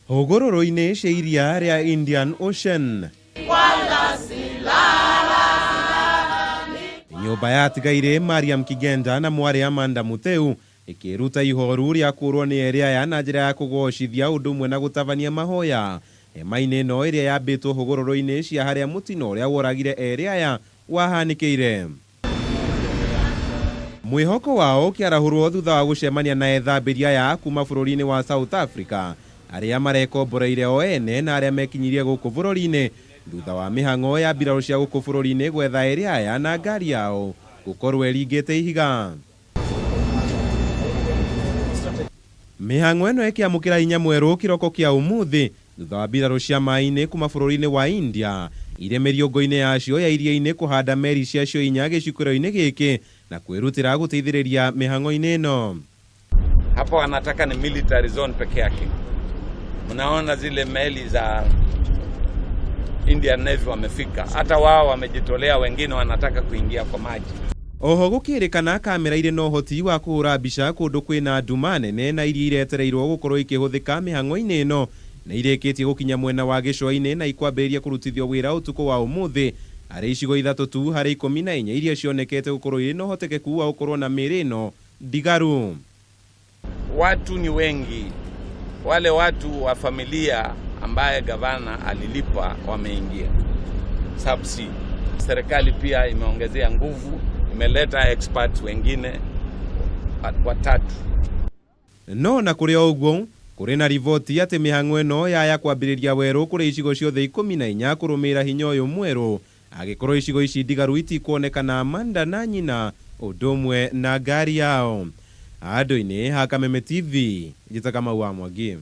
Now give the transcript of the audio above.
hũgũrũrũ-inĩ cia iria rĩa Indian Ocean. Nyũmba yatigaire Mariam Kigenda na mwari Amanda Mutheu ikiruta ihoru rĩa kũrwo nĩ eri aya na njĩra ya kũgocithia ũndũ ũmwe na gũtabania mahoya hema-inĩ ĩno ĩrĩa yambĩtwo hũgũrũrũ-inĩ cia harĩa mũtino ũrĩa woragire eri aya wahanĩkĩire. Mwĩhoko wao kĩarahũrwo thutha wa gũcemania na ethambĩri aya kuma bũrũri-inĩ wa South Africa arĩa marekomboreire o ene na arĩa mekinyirie gũkũ bũrũri-inĩ thutha wa mĩhang'o ya mbirarũ cia gũkũ bũrũri-inĩ gwetha eri aya na ngari yao gũkorwo ĩringĩte ihiga. Mĩhang'o ĩno ĩkĩamũkĩra hinya mwerũ kĩroko kĩa ũmũthĩ thutha wa mbirarũ cia maĩ-inĩ kuma bũrũri-inĩ wa India irĩ mĩriũngo-inĩ yacio ya iria-inĩ kũhanda meri ciacio 4 gĩcukĩro-inĩ gĩkĩ na kwĩrutĩra gũteithĩrĩria mĩhang'o-inĩ ĩno. Hapo wanataka ni military zone peke yake. Mnaona zile meli za Indian Navy wamefika. Hata wao wamejitolea, wengine wanataka kuingia kwa maji. Oho gũkĩrĩkana kamera irĩ na ũhoti wa kũhũra mbica kũndũ kwĩna nduma nene na iria iretereirwo gũkorwo ikĩhũthĩka mĩhang'o-inĩ ĩno na irĩkĩtie gũkinya mwena wa gĩcũa-inĩ na ikwambĩrĩria kũrutithio wĩra ũtukũ wa ũmũthĩ harĩ icigo 3 tu harĩ 14 iria cionekete gũkorwo irĩ na ũhotekeku wa gũkorwo na mĩrĩ ĩno ndigaru. Watu ni wengi. Wale watu wa familia ambaye gavana alilipa wameingia. Subsea. Serikali pia imeongezea nguvu, imeleta experts wengine 3. No na kũrĩ ũguo kũrĩ na riboti atĩ mĩhang'o ĩno yaya kwambĩrĩria werũ kũrĩ icigo ciothe 14 kũrũmĩrĩra hinya ũyũ mwerũ agĩkorwo icigo ici ndigaru itikuonekana Amanda na nyina ũndũ ũmwe na ngari yao. Handũ-inĩ ha Kameme TV, njĩta Kamau wa Mwangi.